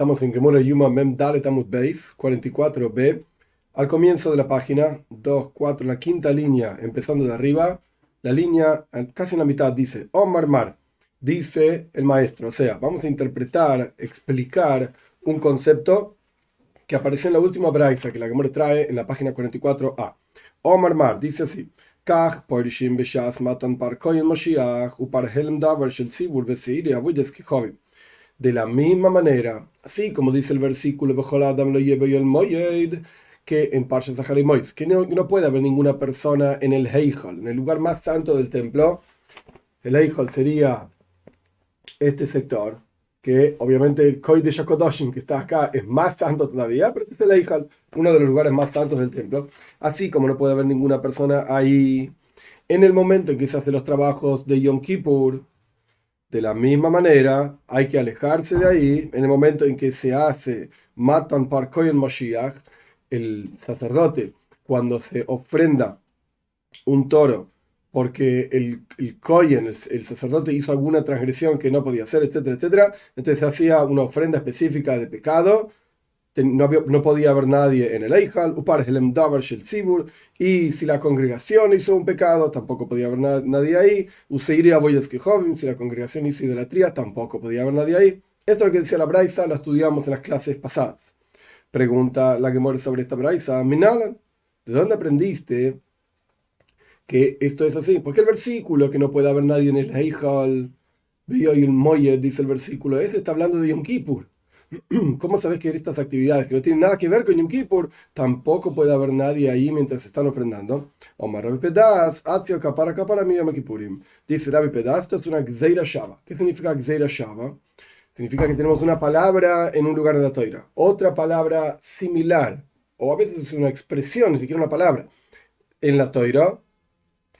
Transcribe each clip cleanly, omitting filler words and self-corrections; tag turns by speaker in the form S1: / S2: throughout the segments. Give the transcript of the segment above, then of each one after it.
S1: Estamos en Gemara Yuma Mem Dalet Amud Beis 44b, al comienzo de la página 2, 4, la quinta línea, empezando de arriba, la línea casi en la mitad dice Omar Mar, dice el maestro. O sea, vamos a interpretar, explicar un concepto que apareció en la última braisa que la Gemara trae en la página 44a. Omar Mar dice así: Kach Porishim Beshas Matan Par Kohen Moshiach Upar Helm Davar Shel Tzibur Veseiri Avodas Kichovim. De la misma manera, así como dice el versículo "Bechol Adam lo lleve el moyed", que en Parshat Zachar Mois, que no puede haber ninguna persona en el Heichal, en el lugar más santo del templo. El Heichal sería este sector, que obviamente el Kodesh HaKodoshim, que está acá, es más santo todavía, pero este es el Heichal, uno de los lugares más santos del templo. Así como no puede haber ninguna persona ahí en el momento en que se hacen los trabajos de Yom Kippur. De la misma manera, hay que alejarse de ahí en el momento en que se hace Matan par Kohen Moshiach, el sacerdote, cuando se ofrenda un toro, porque el Kohen, el sacerdote, hizo alguna transgresión que no podía hacer, etcétera, etcétera. Entonces se hacía una ofrenda específica de pecado. No podía haber nadie en el Eijal, y si la congregación hizo un pecado, tampoco podía haber nadie ahí. Si la congregación hizo idolatría, tampoco podía haber nadie ahí. Esto es lo que decía la Braisa, lo estudiamos en las clases pasadas. Pregunta la Gemara sobre esta Braisa: Minalan, ¿de dónde aprendiste que esto es así? Porque el versículo que no puede haber nadie en el Eijal, vio y el Moyed, dice el versículo, este está hablando de Yom Kippur. ¿Cómo sabes que estas actividades que no tienen nada que ver con Yom Kippur, tampoco puede haber nadie ahí mientras se están ofrendando? Omar Rabbi Pedas, Atzio Kapara Kapara mi Yom Kippurim. Dice Rabbi Pedas, esto es una Gzeira Shava. ¿Qué significa Gzeira Shava? Significa que tenemos una palabra en un lugar de la Toira, otra palabra similar, o a veces es una expresión, ni siquiera una palabra, en la Toira.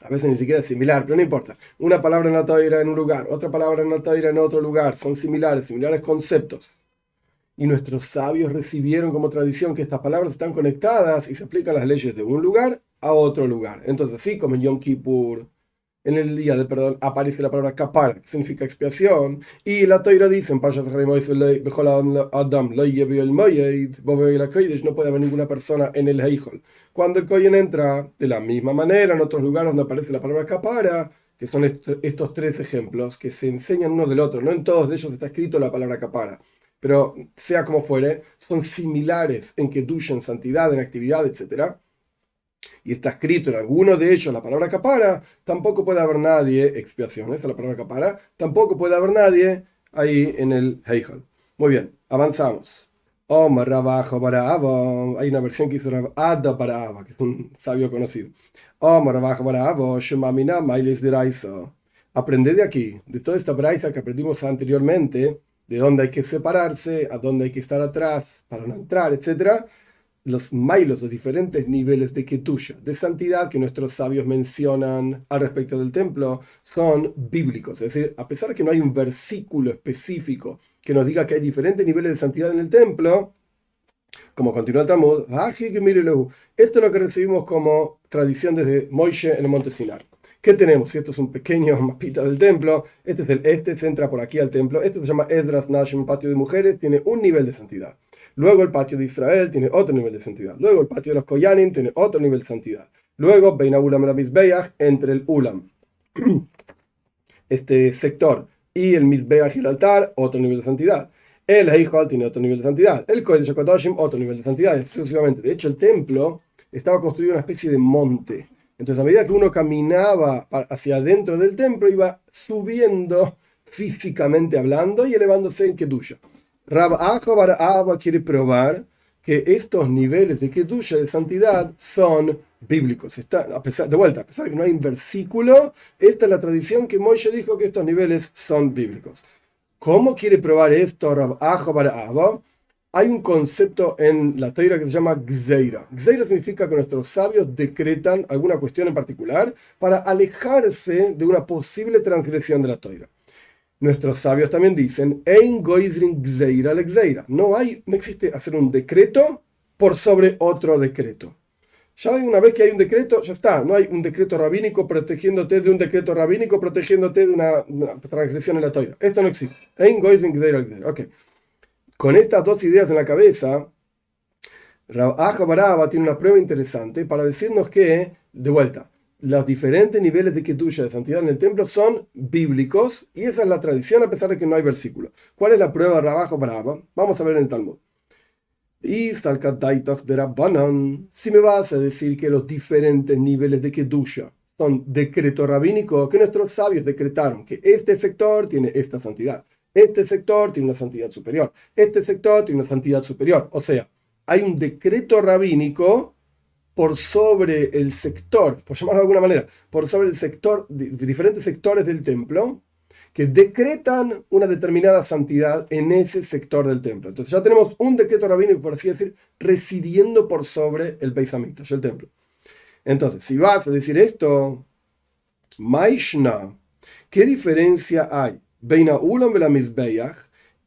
S1: A veces ni siquiera es similar, pero no importa. Una palabra en la Toira en un lugar, otra palabra en la Toira en otro lugar, son similares conceptos. Y nuestros sabios recibieron como tradición que estas palabras están conectadas y se aplican las leyes de un lugar a otro lugar. Entonces, así como en Yom Kippur, en el día del perdón, aparece la palabra kapara, que significa expiación, y la Torah dice en Parshat Zachar Mois, Adam lo lleve el moyed, no puede haber ninguna persona en el Heichol. Cuando el Kohen entra, de la misma manera, en otros lugares donde aparece la palabra kapara, que son estos tres ejemplos que se enseñan uno del otro, no en todos de ellos está escrito la palabra kapara, pero sea como fuere, son similares en kedusha, en santidad, en actividad, etc. Y está escrito en alguno de ellos la palabra kapara, tampoco puede haber nadie, expiación, esa es la palabra kapara, tampoco puede haber nadie ahí en el Heichal. Muy bien, avanzamos. Omar Rabajo para Abo, hay una versión que hizo Ada para Abba, que es un sabio conocido. Omar Rabajo para Abo, Shumamina Mailes de Raiso. Aprende de aquí, de toda esta braisa que aprendimos anteriormente, de dónde hay que separarse, a dónde hay que estar atrás para no entrar, etc. Los mailos, los diferentes niveles de ketusha, de santidad que nuestros sabios mencionan al respecto del templo, son bíblicos. Es decir, a pesar de que no hay un versículo específico que nos diga que hay diferentes niveles de santidad en el templo, como continúa el Talmud, esto es lo que recibimos como tradición desde Moishe en el monte Sinai. ¿Qué tenemos? Si esto es un pequeño mapita del templo, este es el este, se entra por aquí al templo, este se llama Esdras Nashim, patio de mujeres, tiene un nivel de santidad. Luego el patio de Israel tiene otro nivel de santidad. Luego el patio de los Koyanim tiene otro nivel de santidad. Luego Beina Ulam la Mizbeach, entre el Ulam, este sector, y el Mizbeach y el altar, otro nivel de santidad. El Heichal tiene otro nivel de santidad. El Kodesh HaKodoshim, otro nivel de santidad, exclusivamente. De hecho, el templo estaba construido en una especie de monte. Entonces, a medida que uno caminaba hacia adentro del templo, iba subiendo físicamente hablando y elevándose en Kedusha. Rab Bar Abba quiere probar que estos niveles de Kedusha, de santidad, son bíblicos. A pesar de que no hay un versículo, esta es la tradición que Moshe dijo que estos niveles son bíblicos. ¿Cómo quiere probar esto Rab Bar Abba? Hay un concepto en la Torah que se llama Gzeira. Gzeira significa que nuestros sabios decretan alguna cuestión en particular para alejarse de una posible transgresión de la Torah. Nuestros sabios también dicen, Ein goizrin gzeira le gzeira. No existe hacer un decreto por sobre otro decreto. Ya una vez que hay un decreto, ya está. No hay un decreto rabínico protegiéndote de un decreto rabínico protegiéndote de una transgresión en la Torah. Esto no existe. Ein goizrin gzeira le gzeira. Ok. Con estas dos ideas en la cabeza, Rav Aja Baraba tiene una prueba interesante para decirnos que, de vuelta, los diferentes niveles de Kedusha, de santidad en el templo, son bíblicos y esa es la tradición a pesar de que no hay versículo. ¿Cuál es la prueba de Rav Aja Baraba? Vamos a ver en el Talmud. Y de Rabbanan, si me vas a decir que los diferentes niveles de Kedusha son decreto rabínico, que nuestros sabios decretaron que este sector tiene esta santidad, este sector tiene una santidad superior, este sector tiene una santidad superior. O sea, hay un decreto rabínico por sobre el sector, por llamarlo de alguna manera, por sobre el sector, de diferentes sectores del templo, que decretan una determinada santidad en ese sector del templo. Entonces ya tenemos un decreto rabínico, por así decir, residiendo por sobre el Beis Hamikdash, el templo. Entonces, si vas a decir esto, Maishna, ¿qué diferencia hay Beina Ulam y la Mizbeach,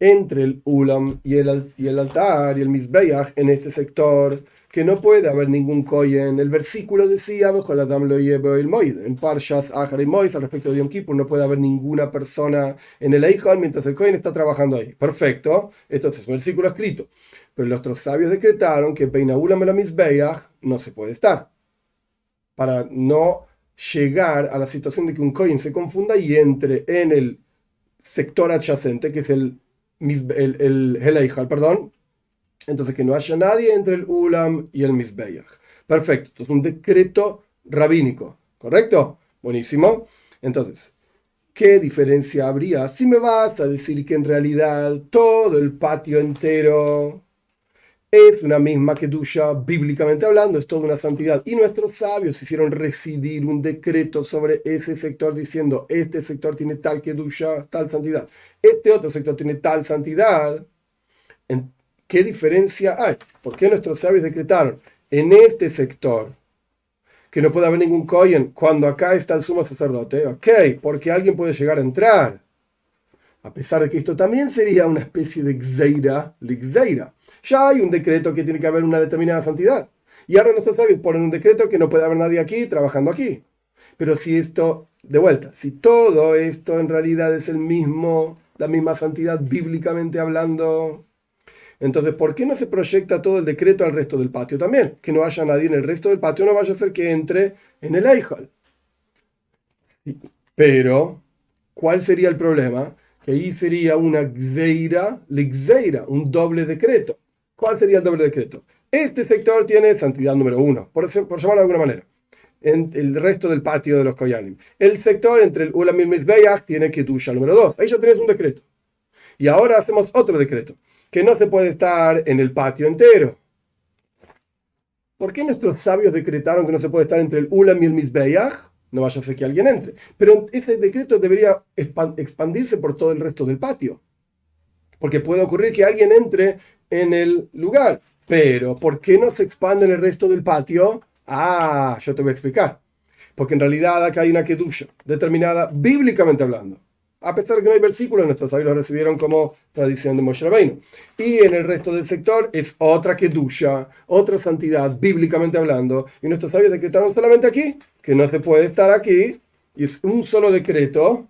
S1: entre el Ulam y el altar y el Mizbeach en este sector? Que no puede haber ningún kohen. El versículo decía, en Parshas Ahar y Mois, al respecto de Yom Kippur, no puede haber ninguna persona en el Eichel mientras el kohen está trabajando ahí. Perfecto, esto es un versículo escrito. Pero los otros sabios decretaron que Beina Ulam y la Mizbeach no se puede estar, para no llegar a la situación de que un kohen se confunda y entre en el sector adyacente, que es el Eichel, perdón. Entonces, que no haya nadie entre el Ulam y el Mizbeach. Perfecto. Esto es un decreto rabínico. ¿Correcto? Buenísimo. Entonces, ¿qué diferencia habría si me vas a decir que en realidad todo el patio entero es una misma kedusha, bíblicamente hablando, es toda una santidad? Y nuestros sabios hicieron residir un decreto sobre ese sector diciendo, este sector tiene tal kedusha, tal santidad. Este otro sector tiene tal santidad. ¿Qué diferencia hay? ¿Por qué nuestros sabios decretaron en este sector que no puede haber ningún kohen cuando acá está el sumo sacerdote? Ok, porque alguien puede llegar a entrar. A pesar de que esto también sería una especie de gzeira. Ya hay un decreto que tiene que haber una determinada santidad. Y ahora nuestros sabios ponen un decreto que no puede haber nadie aquí trabajando aquí. Pero si esto, de vuelta, si todo esto en realidad es la misma santidad bíblicamente hablando, entonces, ¿por qué no se proyecta todo el decreto al resto del patio también? Que no haya nadie en el resto del patio, no vaya a ser que entre en el Eichel. Pero, ¿cuál sería el problema? Que ahí sería una gzeira, un doble decreto. ¿Cuál sería el doble decreto? Este sector tiene santidad número 1, por llamarlo de alguna manera, en el resto del patio de los Koyanim. El sector entre el Ulam y el Mizbeach tiene Kedusha número 2. Ahí ya tenés un decreto. Y ahora hacemos otro decreto, que no se puede estar en el patio entero. ¿Por qué nuestros sabios decretaron que no se puede estar entre el Ulam y el Mizbeach? No vaya a ser que alguien entre. Pero ese decreto debería expandirse por todo el resto del patio. Porque puede ocurrir que alguien entre en el lugar. Pero, ¿por qué no se expande en el resto del patio? Ah, yo te voy a explicar. Porque en realidad acá hay una kedusha determinada bíblicamente hablando. A pesar de que no hay versículos, nuestros sabios lo recibieron como tradición de Moshe Rabbeinu. Y en el resto del sector es otra kedusha, otra santidad, bíblicamente hablando. Y nuestros sabios decretaron solamente aquí, que no se puede estar aquí. Y es un solo decreto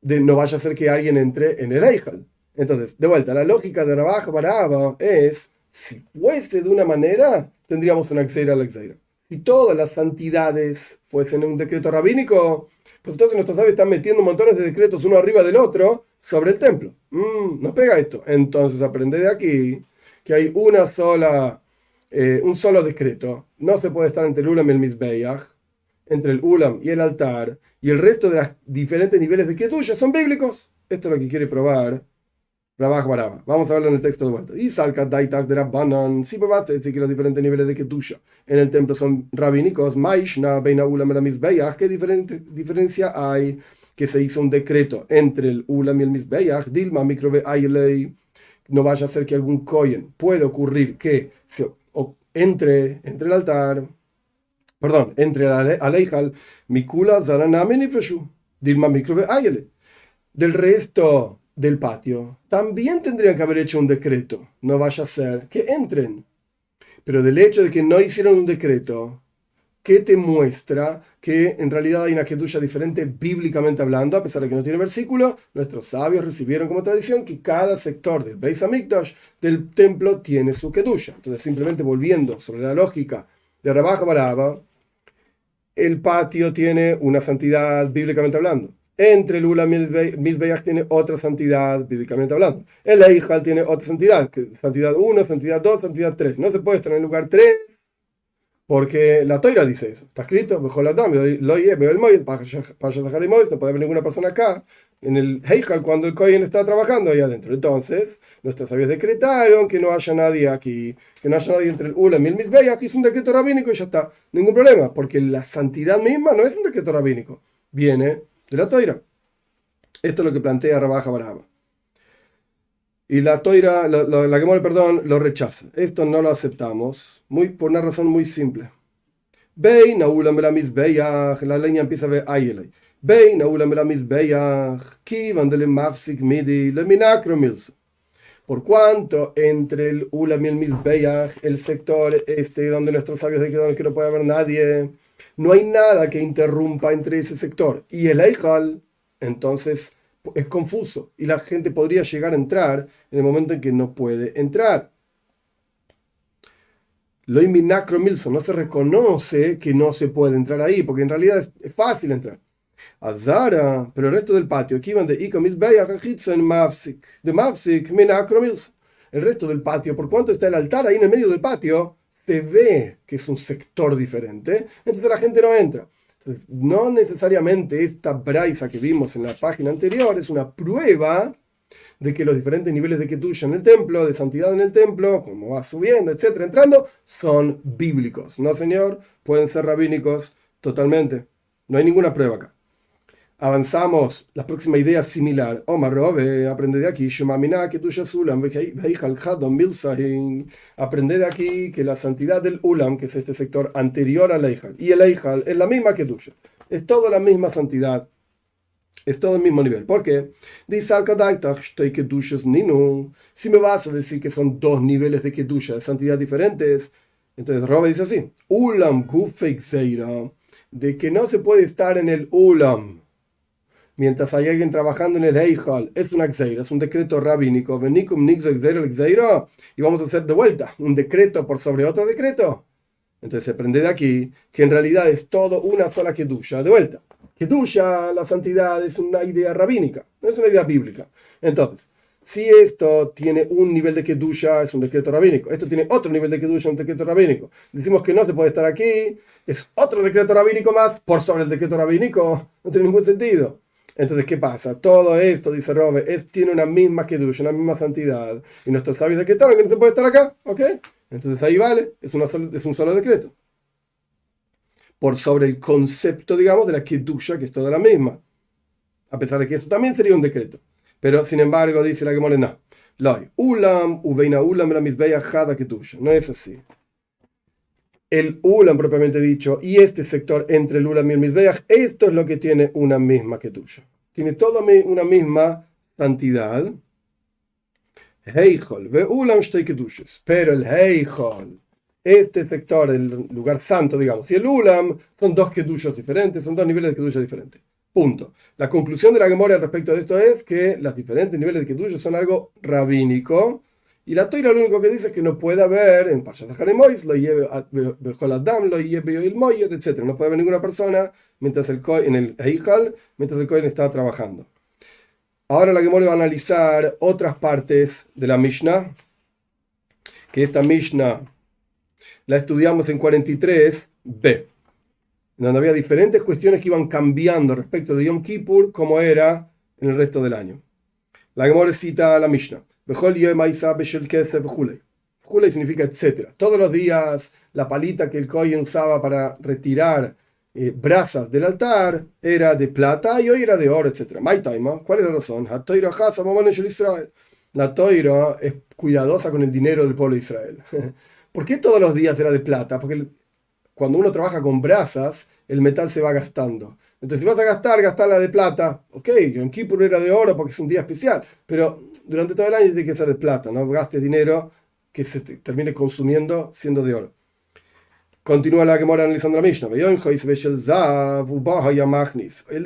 S1: de no vaya a ser que alguien entre en el Eichel. Entonces, de vuelta, la lógica de Rav Baraba es, si fuese de una manera, tendríamos una gzeira la gzeira. Si todas las santidades fuesen un decreto rabínico, pues entonces nuestros sabios están metiendo montones de decretos uno arriba del otro sobre el templo. No pega esto. Entonces aprende de aquí que hay un solo decreto. No se puede estar entre el Ulam y el Mizbeach, entre el Ulam y el altar, y el resto de los diferentes niveles de Kedusha son bíblicos. Esto es lo que quiere probar Rav Baraba. Vamos a verlo en el texto de vuelta. Y salca daitak de Rabbanan. Si me vas a decir que los diferentes niveles de Kedusha en el templo son rabínicos, Maishna, Beina Ulam y el Mizbeach, ¿qué diferencia hay? Que se hizo un decreto entre el Ulam y el Mizbeach, Dilma Mikrove Ailei. No vaya a ser que algún kohen puede ocurrir que entre el altar, perdón, entre al Eichal, Mikula Zaraname Nifreshu, Dilma Mikrove Ailei. Del resto del patio también tendrían que haber hecho un decreto, no vaya a ser que entren. Pero del hecho de que no hicieron un decreto, que te muestra que en realidad hay una kedusha diferente bíblicamente hablando, a pesar de que no tiene versículo. Nuestros sabios recibieron como tradición que cada sector del Beis Hamikdash, del templo, tiene su kedusha. Entonces, simplemente volviendo sobre la lógica de Rabá Baraba, el patio tiene una santidad bíblicamente hablando. Entre el Ulam y el Mizbeach tiene otra santidad bíblicamente hablando. El Eijal tiene otra santidad, santidad 1, santidad 2, santidad 3. No se puede estar en el lugar 3 porque la Toira dice eso. Está escrito, no puede haber ninguna persona acá en el Eijal cuando el Kohen está trabajando ahí adentro. Entonces, nuestros sabios decretaron que no haya nadie aquí, que no haya nadie entre el Ulam y el Mizbeach. Aquí es un decreto rabínico y ya está. Ningún problema, porque la santidad misma no es un decreto rabínico. Viene de la Toira. Esto es lo que plantea Rabá Baraba. Y la Toira, la Gemara, perdón, lo rechaza. Esto no lo aceptamos por una razón muy simple. Bein Ulam la Mizbeach, la leña empieza a ver Ayelay. Bein Ulam la Mizbeach, Kivan de Mafsik Midi, le Minacro Milso. Por cuanto entre el Ulam y el Mizbeach, el sector donde nuestros sabios declararon que no puede haber nadie, no hay nada que interrumpa entre ese sector y el Eijal, entonces es confuso y la gente podría llegar a entrar en el momento en que no puede entrar. Lo Minacro Milson, no se reconoce que no se puede entrar ahí, porque en realidad es fácil entrar. Azara, pero el resto del patio, aquí van de Mafsik, Minacro Milson. El resto del patio, por cuanto está el altar ahí en el medio del patio, se ve que es un sector diferente, entonces la gente no entra. Entonces, no necesariamente esta braisa que vimos en la página anterior es una prueba de que los diferentes niveles de Kedusha en el templo, de santidad en el templo, como va subiendo, etcétera, entrando, son bíblicos. No, señor, pueden ser rabínicos totalmente. No hay ninguna prueba acá. Avanzamos, la próxima idea es similar. Omar Robe, aprende de aquí. Aprende de aquí que la santidad del Ulam, que es este sector anterior al Eijal, y el Eijal es la misma Kedusha. Es toda la misma santidad. Es todo el mismo nivel. ¿Por qué? Si me vas a decir que son dos niveles de Kedusha, de santidad diferentes, entonces Robe dice así: Ulam Gufeik Zeira, de que no se puede estar en el Ulam mientras hay alguien trabajando en el Eijal, es una Gzeira, es un decreto rabínico. Y vamos a hacer de vuelta un decreto por sobre otro decreto. Entonces se aprende de aquí que en realidad es todo una sola Kedusha. De vuelta. Kedusha, la santidad, es una idea rabínica, no es una idea bíblica. Entonces, si esto tiene un nivel de Kedusha, es un decreto rabínico. Esto tiene otro nivel de Kedusha, un decreto rabínico. Decimos que no se puede estar aquí, es otro decreto rabínico más por sobre el decreto rabínico. No tiene ningún sentido. Entonces, ¿qué pasa? Todo esto, dice Robe, tiene una misma Kedusha, una misma santidad. Y nuestros sabios decretaron que no se puede estar acá, ¿ok? Entonces ahí vale, es un solo decreto. Por sobre el concepto, digamos, de la Kedusha, que es toda la misma. A pesar de que eso también sería un decreto. Pero, sin embargo, dice la Gemara, no. Ulam, uveina ulam, la mizbeach hada Kedusha. No es así. El Ulam, propiamente dicho, y este sector entre el Ulam y el Mizbeach, esto es lo que tiene una misma Kedusha. Tiene toda una misma santidad. Heichol, ve Ulam shtei Kedushas. Pero el Heichol, este sector, el lugar santo, digamos, y el Ulam son dos Kedushas diferentes, son dos niveles de Kedusha diferentes. Punto. La conclusión de la Gemara al respecto de esto es que los diferentes niveles de Kedusha son algo rabínico. Y la Toira lo único que dice es que no puede haber en Parshat Haremois, lo lleve Bechol Adam, lo lleve el Moyet, etc. No puede haber ninguna persona mientras en el Eijal, mientras el Kohen está trabajando. Ahora la Gemara va a analizar otras partes de la Mishnah, que esta Mishnah la estudiamos en 43b, donde había diferentes cuestiones que iban cambiando respecto de Yom Kippur, como era en el resto del año. La Gemara cita la Mishnah. Julei significa etcétera. Todos los días la palita que el Kohen usaba para retirar brasas del altar era de plata y hoy era de oro, etcétera. ¿Cuál es la razón? La Toira es cuidadosa con el dinero del pueblo de Israel. ¿Por qué todos los días era de plata? Porque cuando uno trabaja con brasas, el metal se va gastando. Entonces, si vas a gastarla de plata. Ok, Yom Kippur era de oro porque es un día especial, pero durante todo el año tiene que ser de plata, no gastes dinero que se termine consumiendo siendo de oro. Continúa la Gemara analizando la Mishnah. El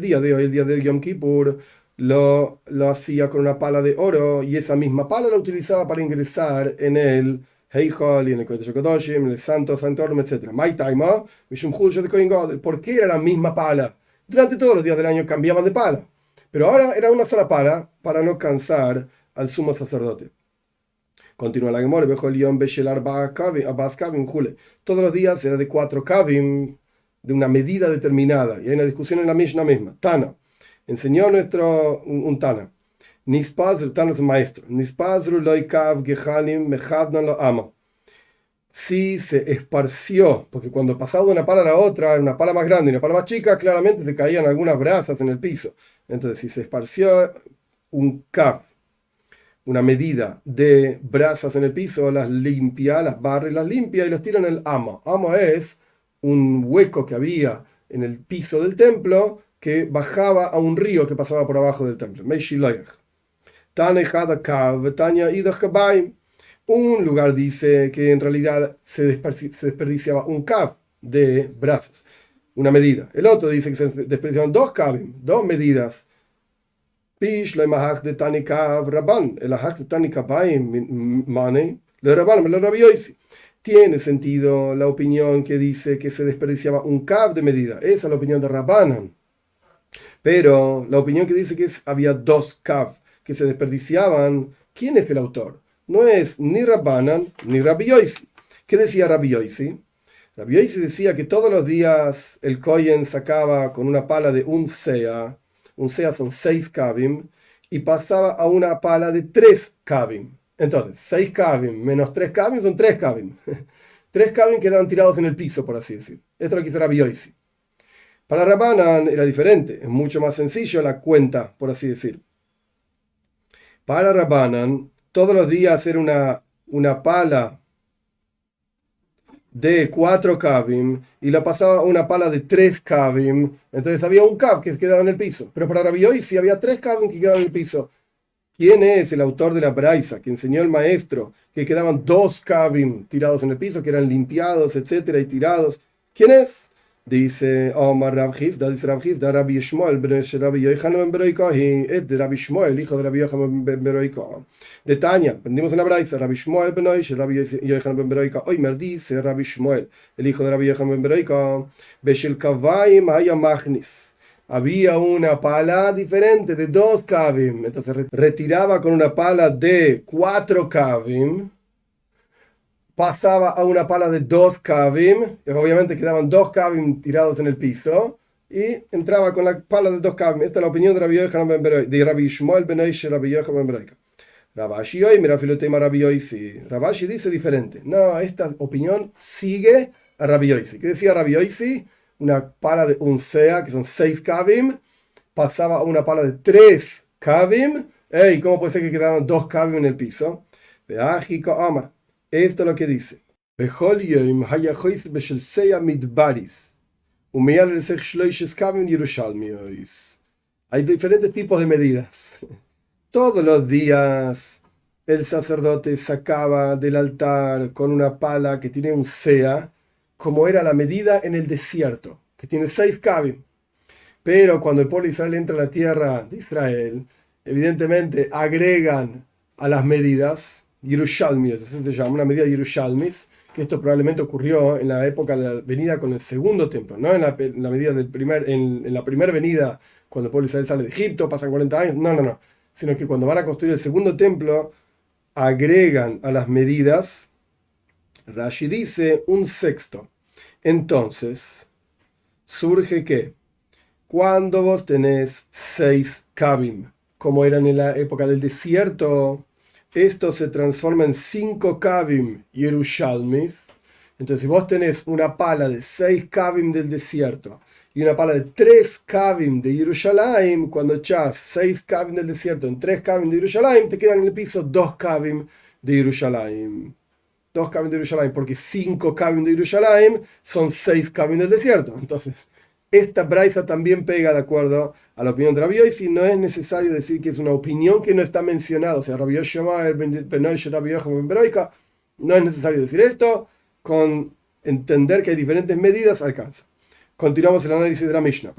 S1: día de hoy, el día de Yom Kippur, lo hacía con una pala de oro y esa misma pala la utilizaba para ingresar en el Heichal y en el Kodesh HaKadoshim, en el Santo Santorum, etc. ¿Por qué era la misma pala? Durante todos los días del año cambiaban de pala, pero ahora era una sola pala para no cansar al sumo sacerdote. Continúa la Gemara, todos los días era de 4 kavim, de una medida determinada. Y hay una discusión en la Mishnah misma. Tana, enseñó nuestro un Tana. Nispazru, Tana es un maestro. Nispazru loikav gehalim mejavnan lo ama. Si se esparció, porque cuando pasaba de una pala a la otra, era una pala más grande y una pala más chica, claramente te caían algunas brasas en el piso. Entonces, si se esparció un kav, una medida de brasas en el piso, las limpia, las barra y las limpia y los tira en el amo. Amo es un hueco que había en el piso del templo que bajaba a un río que pasaba por abajo del templo. Un lugar dice que en realidad se desperdiciaba un kav de brasas, una medida. El otro dice que se desperdiciaban 2 kavim, 2 medidas. Pish le mahak de Tanikav Rabban, el ahak de Tanikabaim Mane, le Rabban, me lo rabioisi. Tiene sentido la opinión que dice que se desperdiciaba un kav de medida. Esa es la opinión de Rabbanan. Pero la opinión que dice que había 2 kav que se desperdiciaban, ¿quién es el autor? No es ni Rabbanan ni Rabioisi. ¿Qué decía Rabioisi? Rabioisi decía que todos los días el Kohen sacaba con una pala de un sea son 6 kavim, y pasaba a una pala de 3 kavim. Entonces, 6 kavim menos 3 kavim son 3 kavim. 3 kavim quedaban tirados en el piso, por así decir. Esto lo que hizo Rabbi Yosi. Para Rabbanan era diferente, es mucho más sencillo la cuenta, por así decir. Para Rabbanan, todos los días era una pala de 4 kavim y la pasaba a una pala de 3 kavim, entonces había un kav que quedaba en el piso. Pero para Rabbi Yosi había 3 kavim que quedaban en el piso. ¿Quién es el autor de la braisa que enseñó el maestro que quedaban 2 kavim tirados en el piso, que eran limpiados, etcétera, y tirados? ¿Quién es? Dice Omar Rav Hizda, dice Rav Hizda, Rabbi Shmuel ben Rabbi Yochanan ben Beroika, es de Rabbi Shmuel, hijo de Rabbi Yochanan ben Beroika. De Tania, aprendimos en la braisa, Rabbi Shmuel ben Rabbi Yochanan ben Beroika. Hoy me dice Rabbi Shmuel, el hijo de Rabbi Yochanan ben Beroika, Beshel Kavaim haya Magnis. Había una pala diferente de 2 kavim, entonces retiraba con una pala de 4 kavim, pasaba a una pala de 2 kavim, y obviamente quedaban 2 kavim tirados en el piso, y entraba con la pala de 2 kavim. Esta es la opinión de Rabbi Yochanan ben Beroika, de Rabbi Shmuel ben Rabbi Yochanan ben Beroika. Rabashi hoy, mira filotema Rabbi Yosi. Rabashi dice diferente. No, esta opinión sigue a Rabbi Yosi. ¿Qué decía Rabbi Yosi? Una pala de un sea, que son 6 kavim, pasaba a una pala de 3 kavim. Ey, ¿cómo puede ser que quedaban 2 kavim en el piso? Amar. Esto es lo que dice. Hay diferentes tipos de medidas. Todos los días el sacerdote sacaba del altar con una pala que tiene un sea, como era la medida en el desierto, que tiene 6 kavim. Pero cuando el pueblo de Israel entra a la tierra de Israel, evidentemente agregan a las medidas Yerushalmis, así se llama, una medida Yerushalmis, que esto probablemente ocurrió en la época de la venida con el segundo templo, no en la medida del en la primera venida, cuando el pueblo de Israel sale de Egipto, pasan 40 años, no, sino que cuando van a construir el segundo templo, agregan a las medidas. Rashi dice un sexto. Entonces, surge que cuando vos tenés 6 kavim, como eran en la época del desierto, esto se transforma en 5 kavim Yerushalmis. Entonces, si vos tenés una pala de 6 kavim del desierto y una pala de 3 kavim de Yerushalayim, cuando echás 6 kavim del desierto en 3 kavim de Yerushalayim, te quedan en el piso 2 kavim de Yerushalayim. 2 kavim de Yerushalayim, porque 5 kavim de Yerushalayim son 6 kavim del desierto. Entonces, esta braisa también pega de acuerdo a la opinión de Rabbi Yosi. No es necesario decir que es una opinión que no está mencionada. O sea, Rabbi Yoshua, Rabbi Yochanan ben Beroika, no es necesario decir esto. Con entender que hay diferentes medidas, alcanza. Continuamos el análisis de la Mishnah.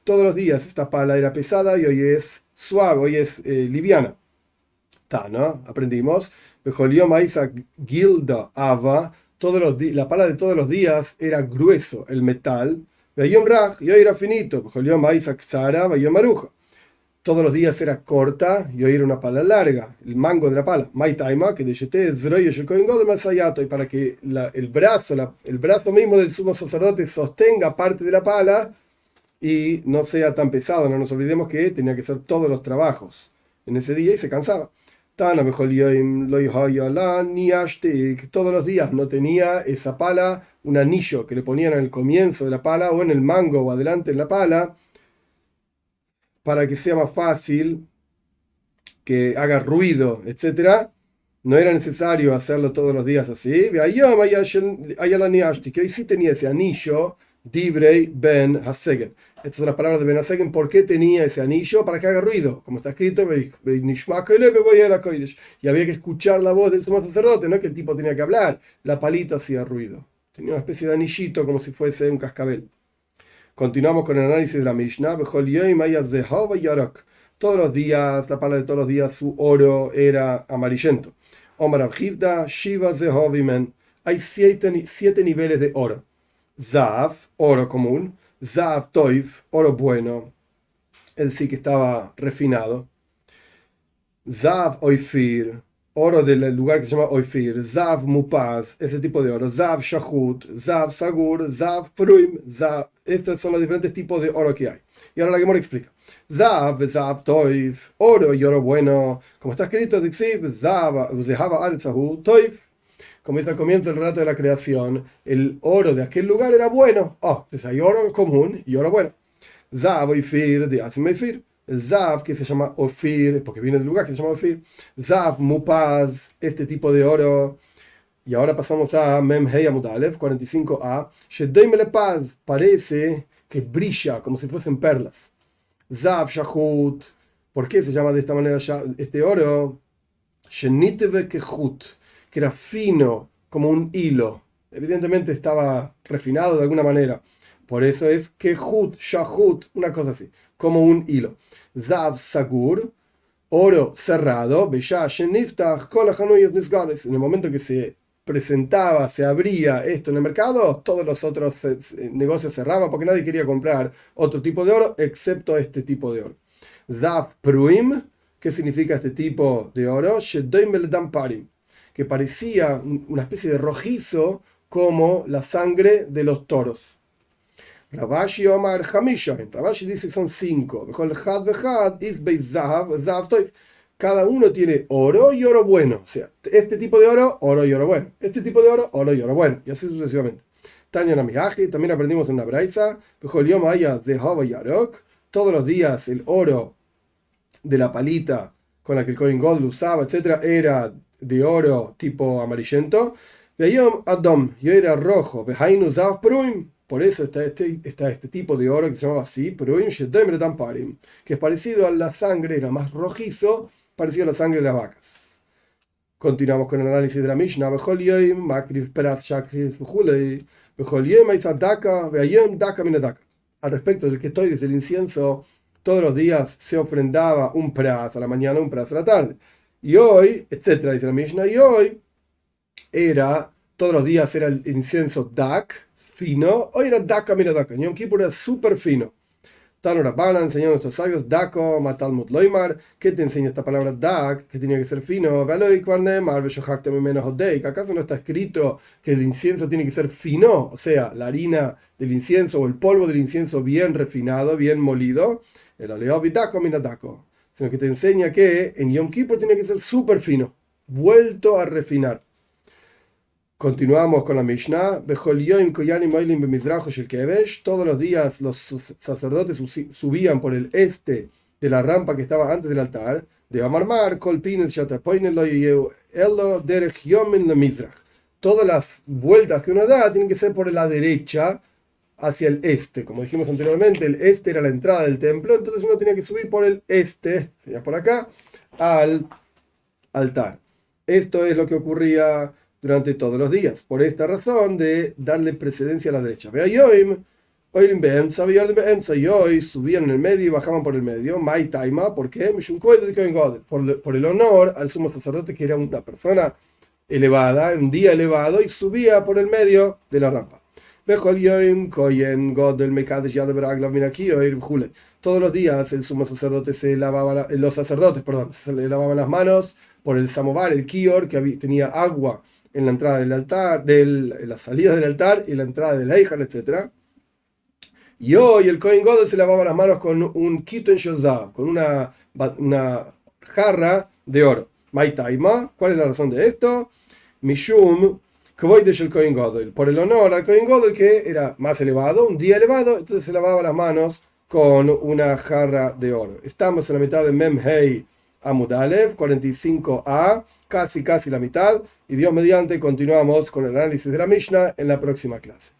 S1: Todos los días esta pala era pesada y hoy es suave, hoy es liviana. ¿No? Aprendimos. Gilda Ava. La pala de todos los días era grueso, el metal. Y hoy era finito. Todos los días era corta y hoy era una pala larga, el mango de la pala. Y para que el brazo mismo del sumo sacerdote sostenga parte de la pala y no sea tan pesado. No nos olvidemos que tenía que hacer todos los trabajos en ese día y se cansaba. Todos los días no tenía esa pala un anillo que le ponían al comienzo de la pala o en el mango o adelante en la pala para que sea más fácil, que haga ruido, etcétera. No era necesario hacerlo todos los días así. Que hoy sí tenía ese anillo, Divrei Ben Hasegen. Estas son las palabras de Ben Hasegen. ¿Por qué tenía ese anillo? Para que haga ruido. Como está escrito, y había que escuchar la voz del sumo sacerdote, no es que el tipo tenía que hablar. La palita hacía ruido. Tenía una especie de anillito como si fuese un cascabel. Continuamos con el análisis de la Mishnah. Todos los días, la pala de todos los días, su oro era amarillento. Omar Abhizda, Shiva Zehovimen. Hay siete niveles de oro. Zav, oro común. Zav Toiv, oro bueno. Es decir, que estaba refinado. Zav Oifir, oro del lugar que se llama Oifir. Zav Mupaz, ese tipo de oro. Zav Shahut, Zav Sagur, Zav Pruim, Zav. Estos son los diferentes tipos de oro que hay. Y ahora la Gemara explica. Zav, Zav Toiv, oro y oro bueno. Como está escrito, Dixiv, Zav, Zehava Al Zahu, Toiv. Como dice al comienzo del relato de la creación, el oro de aquel lugar era bueno. Entonces hay oro común y oro bueno. Zav Oifir, de Asim Oifir. El Zav, que se llama Ofir, porque viene del lugar que se llama Ofir. Zav Mupaz, este tipo de oro. Y ahora pasamos a Mem Hei Amud Aleph, 45a. Shedoim Lepaz, parece que brilla como si fuesen perlas. Zav Shahut, ¿por qué se llama de esta manera este oro? Shenitve Kehut, que era fino como un hilo. Evidentemente estaba refinado de alguna manera. Por eso es Kehut, Shahut, una cosa así, como un hilo. Zav Sagur, oro cerrado. Beya Sheniftach, Kol HaChanuyot Nisgades. En el momento que se presentaba, se abría esto en el mercado, todos los otros negocios cerraban porque nadie quería comprar otro tipo de oro excepto este tipo de oro. Zav Pruim, ¿qué significa este tipo de oro? Shedoim Beledam Parim, que parecía una especie de rojizo como la sangre de los toros. Rabashi Omar Hamishan, Rabashi dice que son 5. Cada uno tiene oro y oro bueno. O sea, este tipo de oro, oro y oro bueno. Este tipo de oro, oro y oro bueno. Y así sucesivamente. Tanya Namihaji, también aprendimos en una braisa. Todos los días el oro de la palita con la que el Kohen Gadol usaba, etc., era de oro tipo amarillento. Veíam Adom, yo era rojo. Vehainu Zav Pruim. Por eso está este tipo de oro que se llama así, Pruim Shedoim Redam Parim, que es parecido a la sangre, era más rojizo, parecido a la sangre de las vacas. Continuamos con el análisis de la Mishnah. Al respecto del que estoy desde el incienso, todos los días se ofrendaba un praz a la mañana, un praz a la tarde. Y hoy, etcétera, dice la Mishnah, y hoy todos los días era el incienso dak, fino. Hoy era dak camino dak. Yom Kippur era súper fino. Tano Rabbana enseñó a nuestros sabios, Dako, Matalmud Loimar, ¿qué te enseña esta palabra dak? Que tenía que ser fino. ¿Acaso no está escrito que el incienso tiene que ser fino? O sea, la harina del incienso o el polvo del incienso bien refinado, bien molido. El aleobi Dako, Minadako. Sino que te enseña que en Yom Kippur tiene que ser súper fino, vuelto a refinar. Continuamos con la Mishnah. Todos los días los sacerdotes subían por el este de la rampa que estaba antes del altar. De Amarmar, todas las vueltas que uno da tienen que ser por la derecha hacia el este. Como dijimos anteriormente, el este era la entrada del templo, entonces uno tenía que subir por el este, sería por acá, al altar. Esto es lo que ocurría durante todos los días. Por esta razón de darle precedencia a la derecha. Y hoy subían en el medio y bajaban por el medio. Mai Taima, ¿por qué? Por el honor al sumo sacerdote, que era una persona elevada, un día elevado, y subía por el medio de la rampa. Todos los días el sumo sacerdote los sacerdotes, perdón, se le lavaban las manos por el samovar, el kior, que tenía agua en la entrada del altar, en la salida del altar y la entrada del Eijan, etc. Y hoy el Kohen Gadol se lavaba las manos con un Kiten Shozav, con una jarra de oro. Maitaima, ¿cuál es la razón de esto? Mishum Kvoidesh el Kohen Gadol, por el honor al Kohen Gadol, que era más elevado, un día elevado, entonces se lavaba las manos con una jarra de oro. Estamos en la mitad de Memhei Amud Alev, 45a, casi la mitad, y Dios mediante continuamos con el análisis de la Mishnah en la próxima clase.